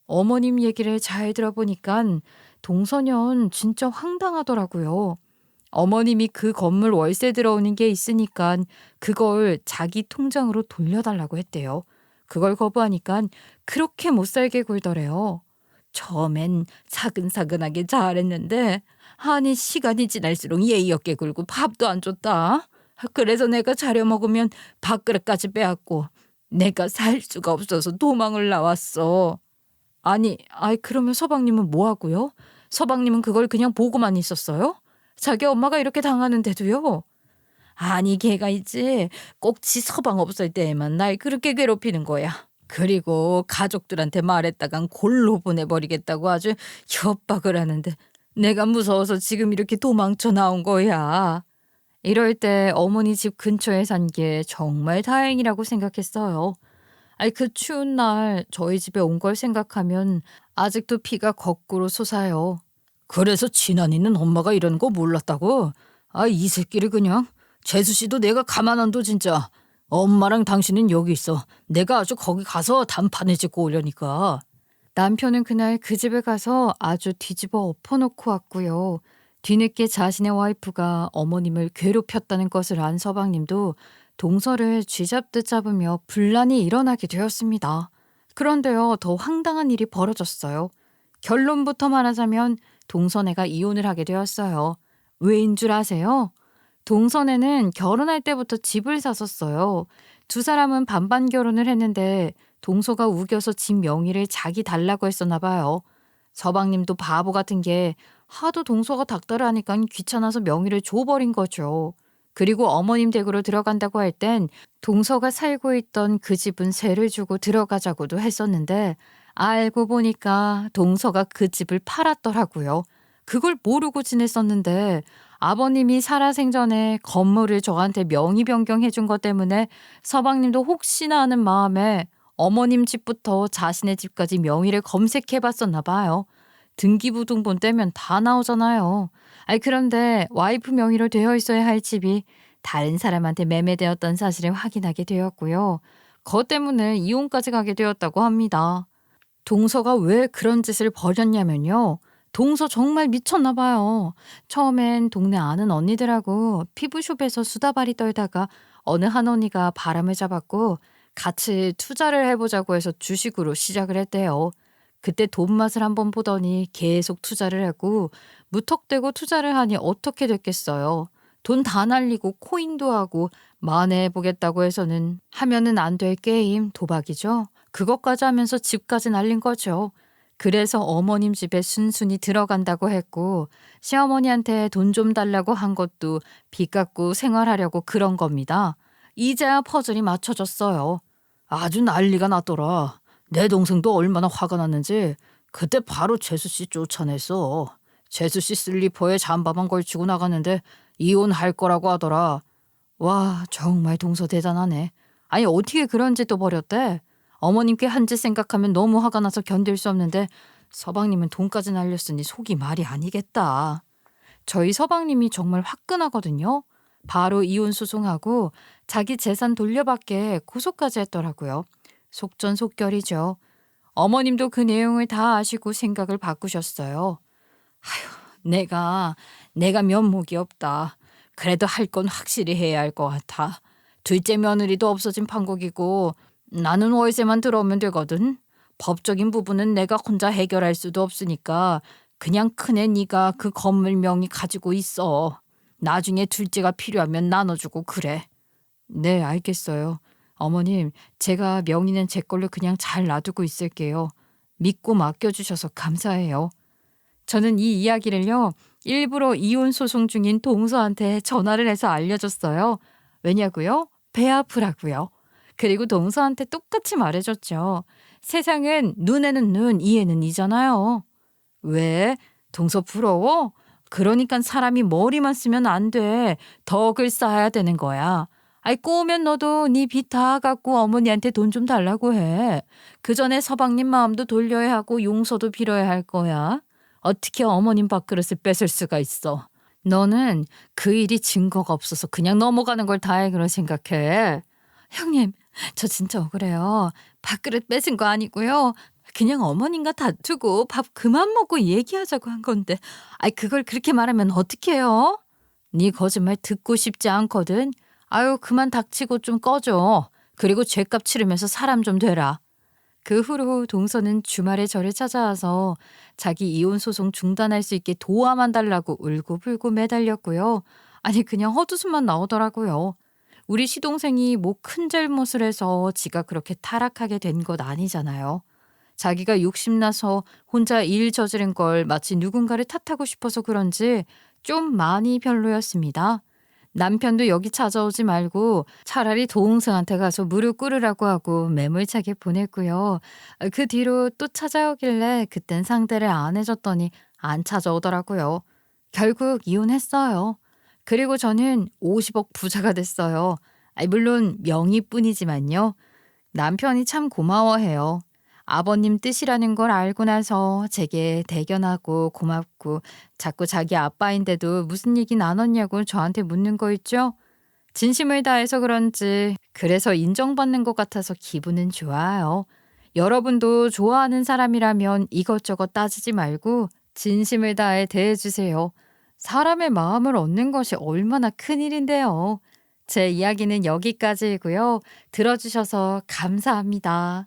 어머님 얘기를 잘 들어보니까 동서년 진짜 황당하더라고요. 어머님이 그 건물 월세 들어오는 게 있으니까 그걸 자기 통장으로 돌려달라고 했대요. 그걸 거부하니까 그렇게 못 살게 굴더래요. 처음엔 사근사근하게 잘했는데 아니 시간이 지날수록 예의 없게 굴고 밥도 안 줬다. 그래서 내가 차려 먹으면 밥그릇까지 빼앗고 내가 살 수가 없어서 도망을 나왔어. 아니, 그러면 서방님은 뭐 하고요? 서방님은 그걸 그냥 보고만 있었어요? 자기 엄마가 이렇게 당하는데도요? 아니, 걔가 있지. 꼭 지 서방 없을 때에만 날 그렇게 괴롭히는 거야. 그리고 가족들한테 말했다간 골로 보내버리겠다고 아주 협박을 하는데 내가 무서워서 지금 이렇게 도망쳐 나온 거야. 이럴 때 어머니 집 근처에 산 게 정말 다행이라고 생각했어요. 그 추운 날 저희 집에 온 걸 생각하면 아직도 피가 거꾸로 솟아요. 그래서 진환이는 엄마가 이런 거 몰랐다고? 이 새끼를 그냥. 재수 씨도 내가 가만 안 둬 진짜. 엄마랑 당신은 여기 있어. 내가 아주 거기 가서 단판을 짓고 오려니까. 남편은 그날 그 집에 가서 아주 뒤집어 엎어놓고 왔고요. 뒤늦게 자신의 와이프가 어머님을 괴롭혔다는 것을 안 서방님도 동서를 쥐잡듯 잡으며 분란이 일어나게 되었습니다. 그런데요, 더 황당한 일이 벌어졌어요. 결론부터 말하자면 동서네가 이혼을 하게 되었어요. 왜인 줄 아세요? 동서네는 결혼할 때부터 집을 샀었어요. 두 사람은 반반 결혼을 했는데 동서가 우겨서 집 명의를 자기 달라고 했었나 봐요. 서방님도 바보 같은 게 하도 동서가 닥달을 하니까 귀찮아서 명의를 줘버린 거죠. 그리고 어머님 댁으로 들어간다고 할 땐 동서가 살고 있던 그 집은 세를 주고 들어가자고도 했었는데 알고 보니까 동서가 그 집을 팔았더라고요. 그걸 모르고 지냈었는데 아버님이 살아생전에 건물을 저한테 명의 변경해 준 것 때문에 서방님도 혹시나 하는 마음에 어머님 집부터 자신의 집까지 명의를 검색해 봤었나 봐요. 등기부등본 떼면 다 나오잖아요. 아이 그런데 와이프 명의로 되어 있어야 할 집이 다른 사람한테 매매되었던 사실을 확인하게 되었고요. 그것 때문에 이혼까지 가게 되었다고 합니다. 동서가 왜 그런 짓을 벌였냐면요. 동서 정말 미쳤나 봐요. 처음엔 동네 아는 언니들하고 피부숍에서 수다발이 떨다가 어느 한 언니가 바람을 잡았고 같이 투자를 해보자고 해서 주식으로 시작을 했대요. 그때 돈 맛을 한번 보더니 계속 투자를 하고 무턱대고 투자를 하니 어떻게 됐겠어요. 돈 다 날리고 코인도 하고 만회해보겠다고 해서는 하면은 안 될 게임 도박이죠. 그것까지 하면서 집까지 날린 거죠. 그래서 어머님 집에 순순히 들어간다고 했고 시어머니한테 돈 좀 달라고 한 것도 빚 갚고 생활하려고 그런 겁니다. 이제야 퍼즐이 맞춰졌어요. 아주 난리가 났더라. 내 동생도 얼마나 화가 났는지 그때 바로 재수 씨 쫓아냈어. 재수 씨 슬리퍼에 잠바만 걸치고 나갔는데 이혼할 거라고 하더라. 와 정말 동서 대단하네. 아니 어떻게 그런 짓도 벌였대? 어머님께 한 짓 생각하면 너무 화가 나서 견딜 수 없는데 서방님은 돈까지 날렸으니 속이 말이 아니겠다. 저희 서방님이 정말 화끈하거든요. 바로 이혼 소송하고 자기 재산 돌려받게 고소까지 했더라고요. 속전속결이죠. 어머님도 그 내용을 다 아시고 생각을 바꾸셨어요. 내가 면목이 없다. 그래도 할 건 확실히 해야 할 것 같아. 둘째 며느리도 없어진 판국이고 나는 월세만 들어오면 되거든. 법적인 부분은 내가 혼자 해결할 수도 없으니까 그냥 큰애 네가 그 건물 명의 가지고 있어. 나중에 둘째가 필요하면 나눠주고 그래. 네, 알겠어요. 어머님, 제가 명의는 제 걸로 그냥 잘 놔두고 있을게요. 믿고 맡겨주셔서 감사해요. 저는 이 이야기를요, 일부러 이혼 소송 중인 동서한테 전화를 해서 알려줬어요. 왜냐고요? 배 아프라고요. 그리고 동서한테 똑같이 말해줬죠. 세상은 눈에는 눈, 이에는 이잖아요. 왜? 동서 부러워? 그러니까 사람이 머리만 쓰면 안 돼. 덕을 쌓아야 되는 거야. 아이 꼬우면 너도 네 빚 다 갚고 어머니한테 돈 좀 달라고 해. 그 전에 서방님 마음도 돌려야 하고 용서도 빌어야 할 거야. 어떻게 어머님 밥그릇을 뺏을 수가 있어. 너는 그 일이 증거가 없어서 그냥 넘어가는 걸 다행으로 생각해. 형님, 저 진짜 억울해요. 밥그릇 뺏은 거 아니고요. 그냥 어머님과 다투고 밥 그만 먹고 얘기하자고 한 건데. 아이 그걸 그렇게 말하면 어떡해요? 네 거짓말 듣고 싶지 않거든. 아유 그만 닥치고 좀 꺼져. 그리고 죗값 치르면서 사람 좀 되라. 그 후로 동서는 주말에 저를 찾아와서 자기 이혼 소송 중단할 수 있게 도와만 달라고 울고불고 매달렸고요. 아니 그냥 헛웃음만 나오더라고요. 우리 시동생이 뭐 큰 잘못을 해서 지가 그렇게 타락하게 된 것 아니잖아요. 자기가 욕심나서 혼자 일 저지른 걸 마치 누군가를 탓하고 싶어서 그런지 좀 많이 별로였습니다. 남편도 여기 찾아오지 말고 차라리 동생한테 가서 무릎 꿇으라고 하고 매몰차게 보냈고요. 그 뒤로 또 찾아오길래 그땐 상대를 안 해줬더니 안 찾아오더라고요. 결국 이혼했어요. 그리고 저는 50억 부자가 됐어요. 물론 명의뿐이지만요. 남편이 참 고마워해요. 아버님 뜻이라는 걸 알고 나서 제게 대견하고 고맙고 자꾸 자기 아빠인데도 무슨 얘기 나눴냐고 저한테 묻는 거 있죠? 진심을 다해서 그런지 그래서 인정받는 것 같아서 기분은 좋아요. 여러분도 좋아하는 사람이라면 이것저것 따지지 말고 진심을 다해 대해주세요. 사람의 마음을 얻는 것이 얼마나 큰일인데요. 제 이야기는 여기까지이고요. 들어주셔서 감사합니다.